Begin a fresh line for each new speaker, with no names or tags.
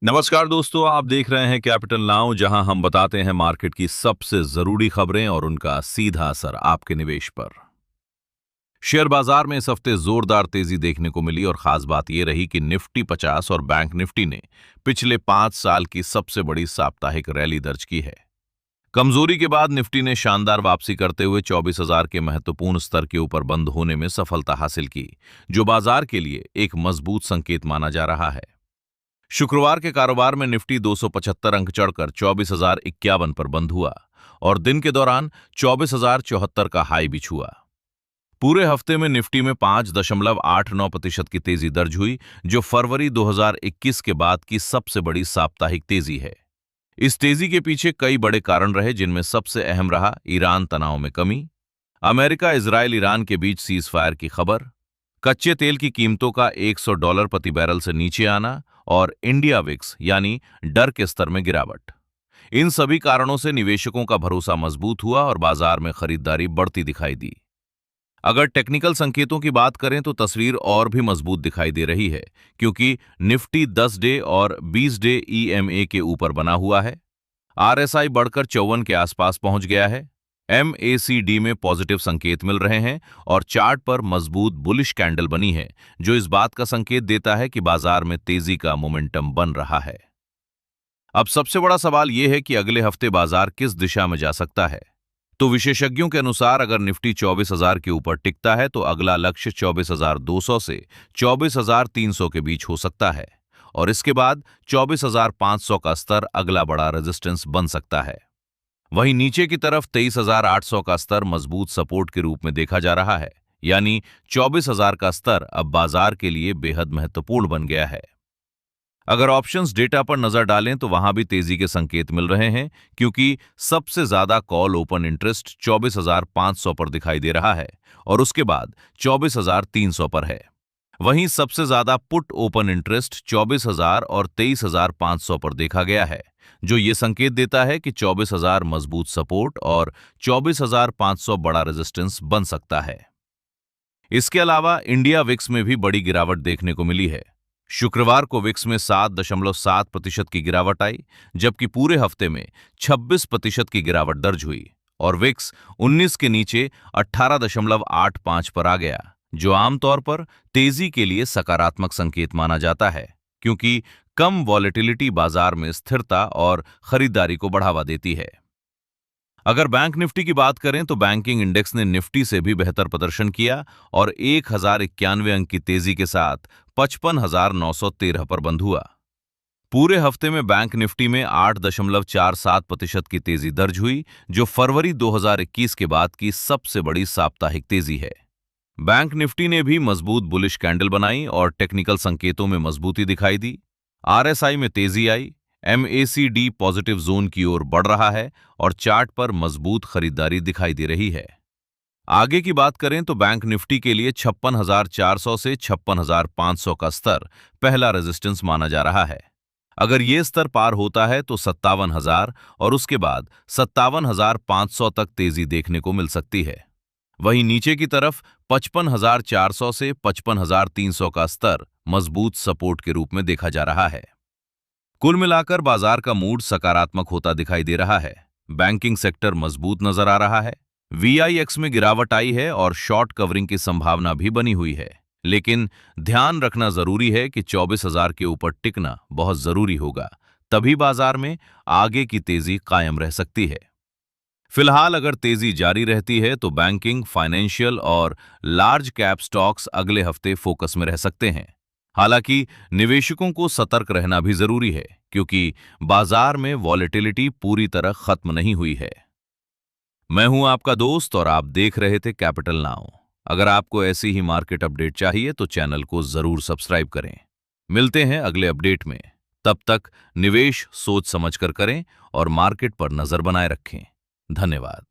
नमस्कार दोस्तों, आप देख रहे हैं कैपिटल नाउ, जहां हम बताते हैं मार्केट की सबसे जरूरी खबरें और उनका सीधा असर आपके निवेश पर। शेयर बाजार में इस हफ्ते जोरदार तेजी देखने को मिली और खास बात यह रही कि निफ्टी 50 और बैंक निफ्टी ने पिछले 5 साल की सबसे बड़ी साप्ताहिक रैली दर्ज की है। कमजोरी के बाद निफ्टी ने शानदार वापसी करते हुए 24,000 के महत्वपूर्ण स्तर के ऊपर बंद होने में सफलता हासिल की, जो बाजार के लिए एक मजबूत संकेत माना जा रहा है। शुक्रवार के कारोबार में निफ्टी 275 अंक चढ़कर 24,051 पर बंद हुआ और दिन के दौरान 24,074 का हाई भी छुआ। पूरे हफ्ते में निफ्टी में 5.89% की तेजी दर्ज हुई, जो फरवरी 2021 के बाद की सबसे बड़ी साप्ताहिक तेजी है। इस तेजी के पीछे कई बड़े कारण रहे, जिनमें सबसे अहम रहा ईरान तनाव में कमी, अमेरिका इजरायल ईरान के बीच सीज फायर की खबर, कच्चे तेल की कीमतों का $100 प्रति बैरल से नीचे आना और इंडिया विक्स यानी डर के स्तर में गिरावट। इन सभी कारणों से निवेशकों का भरोसा मजबूत हुआ और बाजार में खरीदारी बढ़ती दिखाई दी। अगर टेक्निकल संकेतों की बात करें तो तस्वीर और भी मजबूत दिखाई दे रही है, क्योंकि निफ्टी 10 डे और 20 डे ईएमए के ऊपर बना हुआ है। आरएसआई बढ़कर 54 के आसपास पहुंच गया है। एमएसीडी में पॉजिटिव संकेत मिल रहे हैं और चार्ट पर मजबूत बुलिश कैंडल बनी है, जो इस बात का संकेत देता है कि बाजार में तेजी का मोमेंटम बन रहा है। अब सबसे बड़ा सवाल यह है कि अगले हफ्ते बाजार किस दिशा में जा सकता है। तो विशेषज्ञों के अनुसार अगर निफ्टी 24,000 के ऊपर टिकता है तो अगला लक्ष्य 24,200 से 24,300 के बीच हो सकता है और इसके बाद 24,500 का स्तर अगला बड़ा रेजिस्टेंस बन सकता है। वहीं नीचे की तरफ 23,800 का स्तर मजबूत सपोर्ट के रूप में देखा जा रहा है, यानी 24,000 का स्तर अब बाजार के लिए बेहद महत्वपूर्ण बन गया है। अगर ऑप्शंस डेटा पर नजर डालें तो वहां भी तेजी के संकेत मिल रहे हैं, क्योंकि सबसे ज्यादा कॉल ओपन इंटरेस्ट 24,500 पर दिखाई दे रहा है और उसके बाद 24,300 पर है। वहीं सबसे ज्यादा पुट ओपन इंटरेस्ट 24,000 और 23,500 पर देखा गया है, जो ये संकेत देता है कि 24,000 मजबूत सपोर्ट और 24,500 बड़ा रेजिस्टेंस बन सकता है। इसके अलावा इंडिया विक्स में भी बड़ी गिरावट देखने को मिली है। शुक्रवार को विक्स में 7.7% की गिरावट आई, जबकि पूरे हफ्ते में 26% की गिरावट दर्ज हुई और विक्स 19 के नीचे 18.85 पर आ गया, जो आमतौर पर तेजी के लिए सकारात्मक संकेत माना जाता है, क्योंकि कम वॉलेटिलिटी बाजार में स्थिरता और खरीदारी को बढ़ावा देती है। अगर बैंक निफ्टी की बात करें तो बैंकिंग इंडेक्स ने निफ्टी से भी बेहतर प्रदर्शन किया और 1,091 अंक की तेजी के साथ 55,913 पर बंद हुआ। पूरे हफ्ते में बैंक निफ्टी में 8.47% की तेजी दर्ज हुई, जो फरवरी 2021 के बाद की सबसे बड़ी साप्ताहिक तेजी है। बैंक निफ्टी ने भी मजबूत बुलिश कैंडल बनाई और टेक्निकल संकेतों में मजबूती दिखाई दी। आरएसआई में तेजी आई, एमएसीडी पॉजिटिव जोन की ओर बढ़ रहा है और चार्ट पर मजबूत खरीदारी दिखाई दे रही है। आगे की बात करें तो बैंक निफ्टी के लिए 56,400 से 56,500 का स्तर पहला रेजिस्टेंस माना जा रहा है। अगर ये स्तर पार होता है तो 57,000 और उसके बाद 57,500 तक तेजी देखने को मिल सकती है। वहीं नीचे की तरफ 55,400 से 55,300 का स्तर मजबूत सपोर्ट के रूप में देखा जा रहा है। कुल मिलाकर बाजार का मूड सकारात्मक होता दिखाई दे रहा है। बैंकिंग सेक्टर मजबूत नजर आ रहा है। वीआईएक्स में गिरावट आई है और शॉर्ट कवरिंग की संभावना भी बनी हुई है, लेकिन ध्यान रखना जरूरी है कि 24,000 के ऊपर टिकना बहुत जरूरी होगा, तभी बाजार में आगे की तेजी कायम रह सकती है। फिलहाल अगर तेजी जारी रहती है तो बैंकिंग, फाइनेंशियल और लार्ज कैप स्टॉक्स अगले हफ्ते फोकस में रह सकते हैं। हालांकि निवेशकों को सतर्क रहना भी जरूरी है, क्योंकि बाजार में वॉलेटिलिटी पूरी तरह खत्म नहीं हुई है। मैं हूं आपका दोस्त और आप देख रहे थे कैपिटल नाउ। अगर आपको ऐसी ही मार्केट अपडेट चाहिए तो चैनल को जरूर सब्सक्राइब करें। मिलते हैं अगले अपडेट में। तब तक निवेश सोच समझकर करें और मार्केट पर नजर बनाए रखें। धन्यवाद।